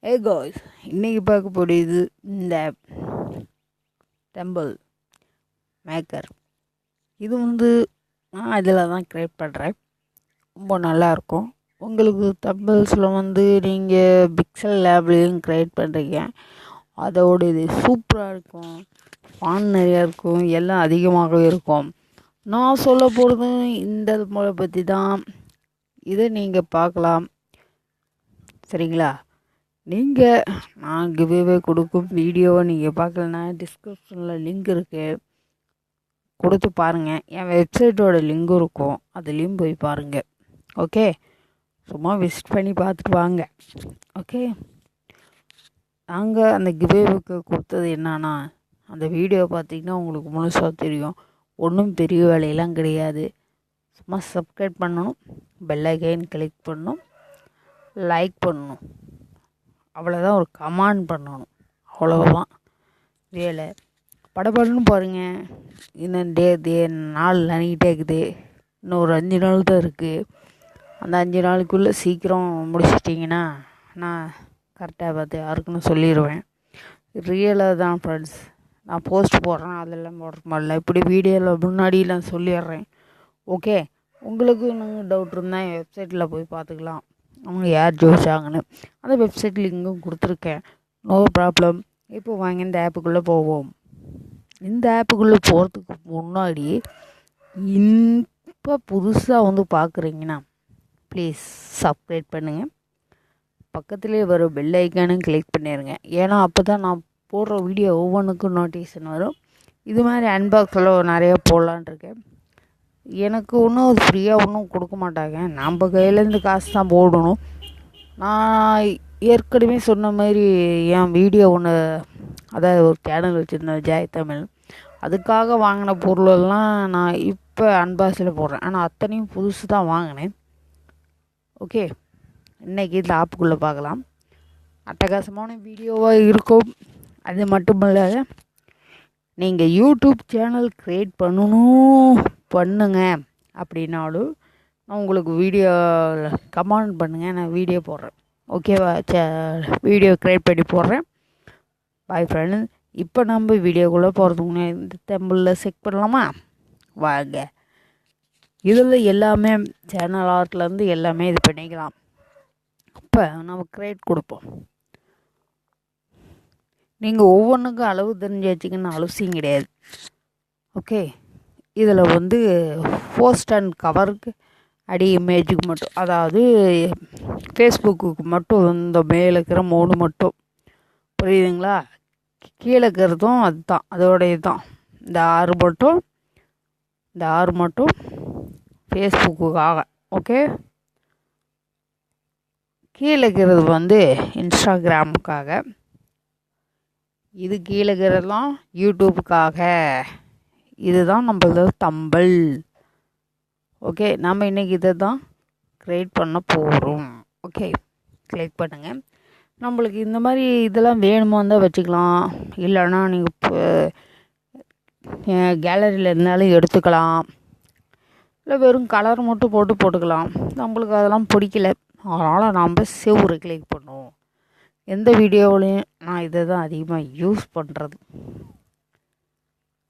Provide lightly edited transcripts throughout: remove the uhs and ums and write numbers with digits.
Hey guys, இன்னைக்கு பார்க்க போகிறது இந்த டெம்பிள் மேக்கர். இது நான் இதில் தான் க்ரியேட் பண்ணுறேன். ரொம்ப நல்லாயிருக்கும். உங்களுக்கு டெம்பிள்ஸில் நீங்கள் பிக்சல் லேப்லேயும் க்ரியேட் பண்ணுறீங்க. அதோட இது சூப்பராக இருக்கும். ஃபான் நிறையா இருக்கும். எல்லாம் அதிகமாகவே இருக்கும். நான் சொல்ல போகிறது இந்த முறை பற்றி தான். இதை நீங்கள் பார்க்கலாம். சரிங்களா? நான் கிவ்அவே கொடுக்கும் வீடியோவை நீங்கள் பார்க்கலன்னா டிஸ்கிரிப்ஷனில் லிங்க் இருக்குது, கொடுத்து பாருங்கள். என் வெப்சைட்டோட லிங்கும் இருக்கும், அதுலேயும் போய் பாருங்கள். ஓகே, சும்மா விசிட் பண்ணி பார்த்துட்டு வாங்க. ஓகே, நாங்கள் அந்த கிவ்அவேக்கு கொடுத்தது என்னன்னா, அந்த வீடியோ பார்த்திங்கன்னா உங்களுக்கு முழுசாக தெரியும். ஒன்றும் பெரிய வேலையெல்லாம் கிடையாது. சும்மா சப்ஸ்கிரைப் பண்ணணும், பெல் ஐக்கான் கிளிக் பண்ணணும், லைக் பண்ணணும், அவ்வளோதான். ஒரு கமெண்ட் பண்ணணும், அவ்வளோதான் வேலை. படப்படன்னு பாருங்கள். இன்னும் நாள் நினைக்கிட்டே இருக்குது. இன்னும் ஒரு 5 நாள் தான் இருக்குது. அந்த 5 நாளுக்குள்ளே சீக்கிரம் முடிச்சிட்டிங்கன்னா நான் கரெக்டாக பார்த்து யாருக்குன்னு சொல்லிடுவேன். ரியலாக தான் ஃப்ரெண்ட்ஸ். நான் போஸ்ட் போடுறேன், அதெல்லாம் போடுற மாதிரில இப்படி வீடியோவில் முன்னாடி நான் சொல்லிடுறேன். ஓகே, உங்களுக்கு இன்னும் டவுட் இருந்தால் என் வெப்சைட்டில் போய் பார்த்துக்கலாம். அவங்க யார் ஜோதிச்சாங்கன்னு அந்த வெப்சைட் லிங்கும் கொடுத்துருக்கேன். No problem. இப்போ வாங்க இந்த ஆப்புக்குள்ளே போவோம். இந்த ஆப்புக்குள்ளே போகிறதுக்கு முன்னாடி இப்போ புதுசாக பார்க்குறீங்கன்னா ப்ளீஸ் சப்ஸ்கிரைப் பண்ணுங்கள். பக்கத்துலேயே வரும் பெல் ஐக்கானும் கிளிக் பண்ணிடுங்க. ஏன்னா அப்போ தான் நான் போடுற வீடியோ ஒவ்வொன்றுக்கும் நோட்டிஃபிகேஷன் வரும். இது மாதிரி அன்பாக்ஸில் நிறையா போடலான் இருக்கேன். எனக்கு ஒன்றும் அது ஃப்ரீயாக ஒன்றும் கொடுக்க மாட்டாங்க. நம்ம கையிலேருந்து காசு தான் போடணும். நான் ஏற்கனவே சொன்ன மாதிரி என் வீடியோ ஒன்று, அதாவது ஒரு சேனல் வச்சுருந்தேன் ஜெய் தமிழ், அதுக்காக வாங்கின பொருளெல்லாம் நான் இப்போ அன்பாக்ஸில் போடுறேன். ஆனால் அத்தனையும் புதுசு தான் வாங்கினேன். ஓகே, இன்றைக்கி இந்த ஆப்புக்குள்ளே பார்க்கலாம். அட்டகாசமான வீடியோவாக இருக்கும். அது மட்டும் இல்லாத நீங்கள் யூடியூப் சேனல் க்ரியேட் பண்ணுங்க அப்படின்னாலும் நான் உங்களுக்கு வீடியோ கமெண்ட் பண்ணுங்கள், நான் வீடியோ போடுறேன். ஓகேவா? வீடியோ க்ரியேட் பண்ணி போடுறேன். Bye friends. இப்போ நம்ம வீடியோக்குள்ளே போகிறதுக்கு முன்னாடி இந்த டெம்பிளில் செக் பண்ணலாமா? வாங்க. இதில் எல்லாமே சேனல் ஆர்ட்லேருந்து எல்லாமே இது பண்ணிக்கலாம். அப்போ நம்ம க்ரியேட் கொடுப்போம். நீங்கள் ஒவ்வொன்றுக்கும் அளவு தெரிஞ்சு வச்சிங்கன்னு அவசியம் கிடையாது. ஓகே, இதில் போஸ்ட் அண்ட் கவருக்கு அடி இமேஜுக்கு மட்டும், அதாவது ஃபேஸ்புக்கு மட்டும் இந்த மேலே இருக்கிற 3 மட்டும், புரியுதுங்களா? கீழே இருக்கிறதும் அதுதான், அதோடைய தான். இந்த 6 மட்டும் ஃபேஸ்புக்குக்காக. ஓகே, கீழே இருக்கிறது இன்ஸ்டாகிராமுக்காக. இது கீழே இருக்கிறதெல்லாம் யூடியூப்புக்காக. இதுதான் நம்மளது தம்பல். ஓகே, நம்ம இன்றைக்கி இதை தான் க்ரியேட் பண்ண போகிறோம். ஓகே, கிளிக் பண்ணுங்கள். நம்மளுக்கு இந்த மாதிரி இதெல்லாம் வேணுமோ தான் வச்சுக்கலாம். இல்லைன்னா நீங்கள் இப்போ கேலரியில் இருந்தாலும் எடுத்துக்கலாம். இல்லை வெறும் கலர் மட்டும் போட்டுக்கலாம். நம்மளுக்கு அதெல்லாம் பிடிக்கல, அதனால் நாம் செவ்வறு கிளிக் பண்ணுவோம். எந்த வீடியோவிலையும் நான் இதை தான் அதிகமாக யூஸ் பண்ணுறது.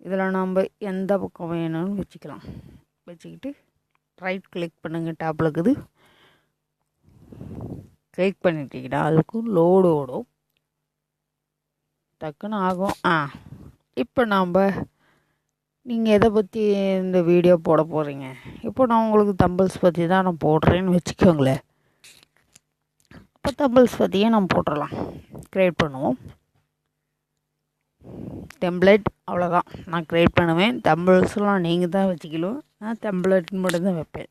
இதில் நம்ம எந்த பக்கம் வேணும்னு வச்சுக்கிட்டு ரைட் கிளிக் பண்ணுங்கள். டேப்பில் இருக்குது, கிளிக் பண்ணிட்டீங்கன்னா அதுக்கும் லோடு ஓடும், டக்குன்னு ஆகும். இப்போ நீங்கள் எதை பற்றி இந்த வீடியோ போட போகிறீங்க? இப்போ நான் உங்களுக்கு தம்பிள்ஸ் பற்றி தான் நான் போடுறேன்னு வச்சுக்கோங்களேன். இப்போ தம்பிள்ஸ் பற்றியே நம்ம போட்டுடலாம். க்ரியேட் பண்ணுவோம். டெம்ப்ளேட் அவ்வளோதான் நான் க்ரியேட் பண்ணுவேன். தம்பிள்ஸ்லாம் நீங்கள் தான் வச்சுக்கலாம். நான் டெம்ப்ளேட் மட்டும் தான் வைப்பேன்.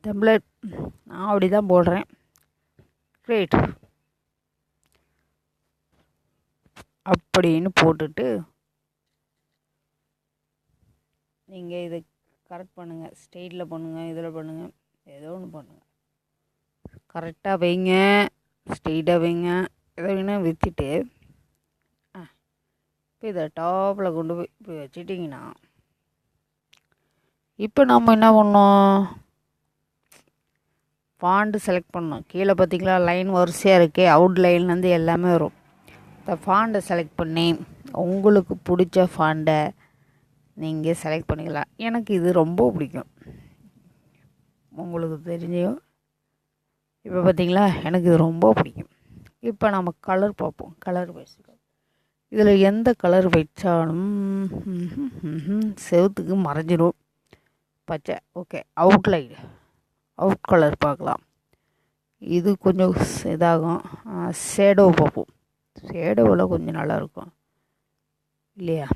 டெம்ப்ளேட் நான் அப்படி தான் போடுறேன். க்ரியேட் அப்படின்னு போட்டுட்டு நீங்கள் இதை கரெக்ட் பண்ணுங்கள். ஸ்டெயிட்டில் பண்ணுங்கள், இதில் பண்ணுங்கள், ஏதோ ஒன்று பண்ணுங்கள். கரெக்டாக வைங்க, ஸ்ட்ரெயிட்டாக வைங்க. எதை வேணால் வச்சுட்டு இப்போ இதை டாப்பில் கொண்டு போய் இப்போ வச்சுட்டிங்கன்னா இப்போ நம்ம என்ன பண்ணோம், ஃபாண்ட்டு செலக்ட் பண்ணோம். கீழே பார்த்திங்களா லைன் வரிசையாக இருக்கே, அவுட் லைன்லேருந்து எல்லாமே வரும். இந்த ஃபாண்ட்டை செலக்ட் பண்ணி உங்களுக்கு பிடிச்ச ஃபாண்ட்டை நீங்கள் செலக்ட் பண்ணிக்கலாம். எனக்கு இது ரொம்ப பிடிக்கும், உங்களுக்கு தெரிஞ்சோ. இப்போ பார்த்திங்களா எனக்கு இது ரொம்ப பிடிக்கும். இப்போ நம்ம கலர் பார்ப்போம். கலர் வச்சுக்கோ. இதில் எந்த கலர் வச்சாலும் செவத்துக்கு மறைஞ்சிடும். பச்சை ஓகே. அவுட்லைன் அவுட் கலர் பார்க்கலாம். இது கொஞ்சம் இதாகும். ஷேடோ பார்ப்போம். ஷேடோவில் கொஞ்சம் நல்லாயிருக்கும் இல்லையா?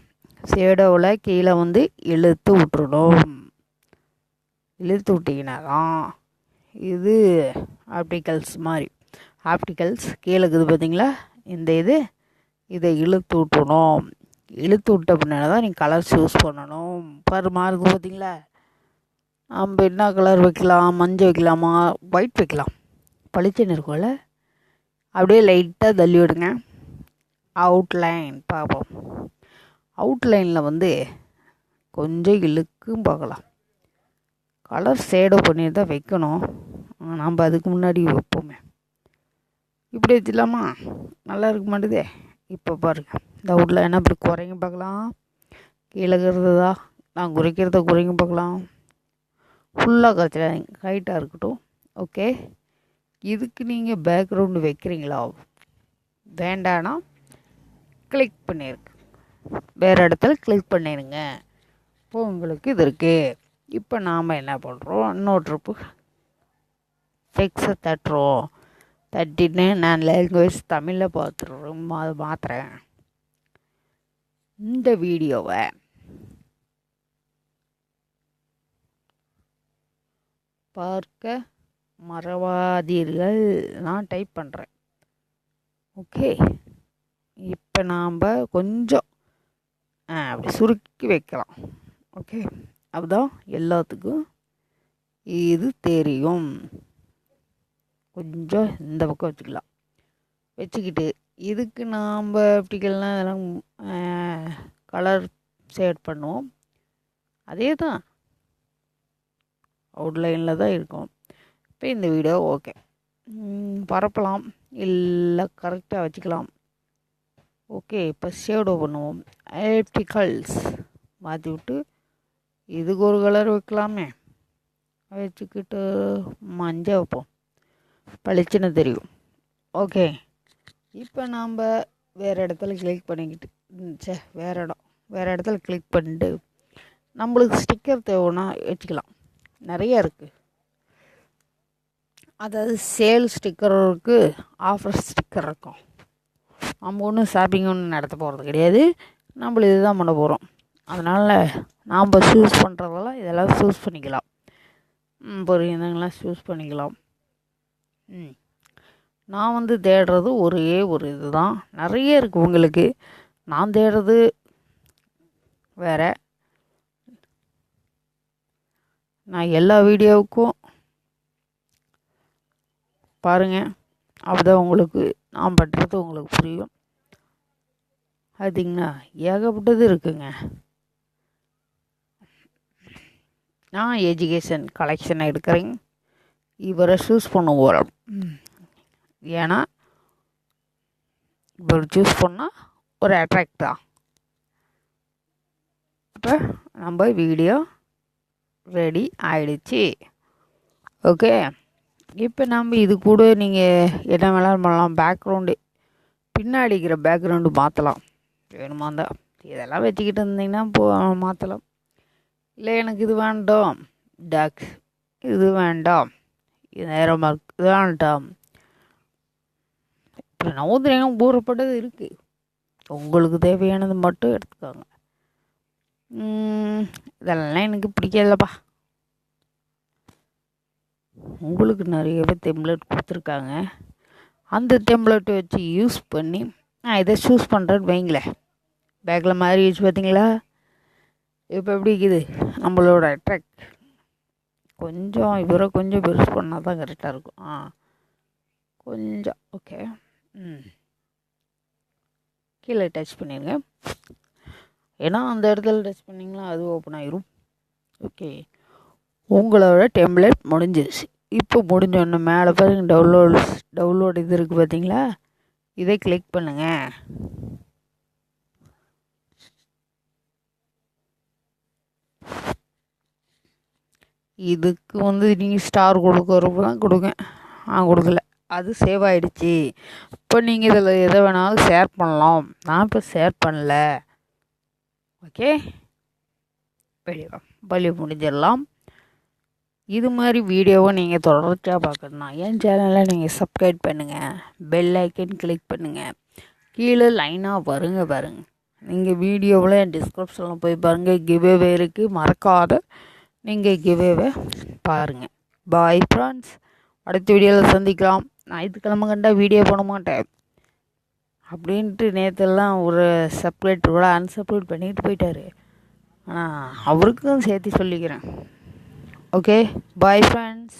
ஷேடோவில் கீழே வந்து இழுத்து விட்டுறணும். இழுத்து விட்டிங்கன்னா தான் இது ஆப்டிகல்ஸ் மாதிரி. ஆப்டிகல்ஸ் கீழே இருக்குது பார்த்தீங்களா, இந்த இதை இழுத்து விட்டணும். இழுத்து விட்ட பின்னாடி தான் நீங்கள் கலர் சூஸ் பண்ணணும். மாறுது பார்த்தீங்களா? நம்ம என்ன கலர் வைக்கலாம், மஞ்சள் வைக்கலாமா, ஒயிட் வைக்கலாம், பளிச்சுன்னு இருக்கும்ல. அப்படியே லைட்டாக தள்ளி விடுங்க. அவுட்லைன் பார்ப்போம். அவுட்லைனில் வந்து கொஞ்சம் இழுக்கும் பார்க்கலாம். கலர் ஷேடோ பண்ணி தான் வைக்கணும். நம்ம அதுக்கு முன்னாடி வைப்போமே. இப்படி வச்சிடலாமா? நல்லா இருக்க மாட்டேதே. இப்போ பாருங்கள், இந்த அவுட்லைன் அப்படி குறைங்க பார்க்கலாம். கீழே இருக்கிறதா நான் குறைக்கிறத குறைங்க பார்க்கலாம். ஃபுல்லாக கரைச்சிடாதீங்க, ஹைட்டாக இருக்கட்டும். ஓகே. இதுக்கு நீங்கள் பேக்ரவுண்டு வைக்கிறீங்களா? வேண்டானா கிளிக் பண்ணிடுங்க, வேறு இடத்துல கிளிக் பண்ணிடுங்க. இப்போ உங்களுக்கு இது இருக்குது. இப்போ நாம் என்ன பண்ணுறோம், இன்னொரு ட்ரிப்பு ஃபிக்ஸை தட்டுறோம். தட்டின்னு நான் லாங்குவேஜ் தமிழில் பார்த்துடுறோம், அதை மாற்றுறேன். இந்த வீடியோவை பார்க்க மறவாதீர்கள். நான் டைப் பண்ணுறேன். ஓகே. இப்போ நாம் கொஞ்சம் அப்படி சுருக்கி வைக்கலாம். ஓகே. அப்போதான் எல்லாத்துக்கும் இது தெரியும். கொஞ்சம் இந்த பக்கம் வச்சுக்கலாம். வச்சுக்கிட்டு இதுக்கு நாம் எப்படிக்கலாம் அதெல்லாம் கலர் ஷேட் பண்ணுவோம். அதே தான் அவுட்லைனில் தான் இருக்கும். இப்போ இந்த வீடியோ ஓகே. பரப்பலாம் இல்லை கரெக்டாக வச்சுக்கலாம். ஓகே. இப்போ ஷேடோ பண்ணுவோம். ஆப்டிகல்ஸ் மாற்றி விட்டு இதுக்கு ஒரு கலர் வைக்கலாமே. வச்சுக்கிட்டு மஞ்சள் வைப்போம், பளிச்சுன்னு தெரியும். ஓகே. இப்போ நாம் வேறு இடத்துல கிளிக் பண்ணிக்கிட்டு வேறு இடத்துல கிளிக் பண்ணிட்டு நம்மளுக்கு ஸ்டிக்கர் தேவைன்னா வச்சுக்கலாம். நிறையா இருக்குது. அதாவது சேல் ஸ்டிக்கர் இருக்குது, ஆஃபர் ஸ்டிக்கர் இருக்கும். நம்ம ஒன்றும் ஷாப்பிங் ஒன்றும் நடத்த போகிறது கிடையாது. நம்மள இதுதான் பண்ண போகிறோம். அதனால் நாம் சூஸ் பண்ணுறதெல்லாம் இதெல்லாம் சூஸ் பண்ணிக்கலாம். புரியுதுங்களா? சூஸ் பண்ணிக்கலாம். நான் வந்து தேடுறது ஒரே ஒரு இது தான். நிறைய இருக்குது உங்களுக்கு. நான் தேடுறது வேறு. நான் எல்லா வீடியோவுக்கும் பாருங்கள், அப்போதான் உங்களுக்கு நான் பண்ணுறது உங்களுக்கு புரியும். அதுங்கண்ணா ஏகப்பட்டது இருக்குங்க. நான் எஜுகேஷன் கலெக்ஷன் எடுக்கிறேன். இவரை சூஸ் பண்ண போகிறோம். ஏன்னா இவர் சூஸ் பண்ணால் ஒரு அட்ராக்ட் தான். இப்போ நம்ம வீடியோ ரெடி ஆகிடுச்சு. ஓகே. இப்போ நம்ம இது கூட நீங்கள் என்ன வேணாலும் பண்ணலாம். பேக்ரவுண்டு பின்னாடி இருக்கிற பேக்ரவுண்டு மாற்றலாம். வேணுமா இருந்தால் இதெல்லாம் வச்சுக்கிட்டு இருந்தீங்கன்னா மாற்றலாம். இல்லை எனக்கு இது வேண்டாம், டாக் இது வேண்டாம், இது நேரமாக இருக்கு, இது வேண்டாம். இப்போ நவுந்திரம் ஊறப்பட்டது இருக்குது. உங்களுக்கு தேவையானது மட்டும் எடுத்துக்கோங்க. இதெல்லாம் எனக்கு பிடிக்காதுலப்பா. உங்களுக்கு நிறையவே டெம்ப்ளேட் கொடுத்துருக்காங்க. அந்த டெம்ப்ளேட்டை வச்சு யூஸ் பண்ணி நான் இதை சூஸ் பண்ணுறேன்னு வைங்களேன். பேக்கில் மாதிரி வச்சு பார்த்தீங்களா? இப்போ எப்படி இருக்குது நம்மளோட அட்ராக்ட்? கொஞ்சம் இவரை கொஞ்சம் பெருசு பண்ணால் தான் கரெக்டாக இருக்கும். கொஞ்சம் ஓகே. கீழே டச் பண்ணிடுங்க. ஏன்னா அந்த இடத்துல டச் பண்ணிங்களா அது ஓப்பன் ஆயிரும். ஓகே, உங்களோட டெம்ப்ளேட் முடிஞ்சிருச்சு. இப்போ முடிஞ்சோடனே மேலே பாருங்க டவுன்லோட் இது இருக்குது பார்த்தீங்களா? இதை கிளிக் பண்ணுங்க. இதுக்கு நீங்கள் ஸ்டார் கொடுக்குறப்ப தான் கொடுங்க. கொடுக்கல, அது சேவ் ஆகிடுச்சி. இப்போ நீங்கள் இதில் எதை வேணாலும் ஷேர் பண்ணலாம். நான் இப்போ ஷேர் பண்ணல. ஓகே, வெளியே முடிஞ்சிடலாம். இது மாதிரி வீடியோவை நீங்கள் தொடர்ச்சியாக பார்க்கணுன்னா என் சேனலை நீங்கள் சப்ஸ்கிரைப் பண்ணுங்கள், பெல் ஐக்கன் கிளிக் பண்ணுங்கள். கீழே லைனாக வருங்க பாருங்கள். நீங்கள் வீடியோவில் என் டிஸ்கிரிப்ஷனில் போய் பாருங்கள், கிவ்அவே இருக்குது. மறக்காத நீங்கள் கிவ்அவே பாருங்கள். பாய் ஃப்ரெண்ட்ஸ், அடுத்த வீடியோவில் சந்திக்கலாம். ஞாயிற்றுக்கிழமை கண்டா வீடியோ போட மாட்டேன் அப்படின்ட்டு நேற்றெல்லாம் ஒரு சப்ஸ்கிரைபரோட அன்சப்ஸ்கிரைப் பண்ணிட்டு போயிட்டார். ஆனால் அவருக்கும் சேர்த்து சொல்லிக்கிறேன். Okay, bye friends.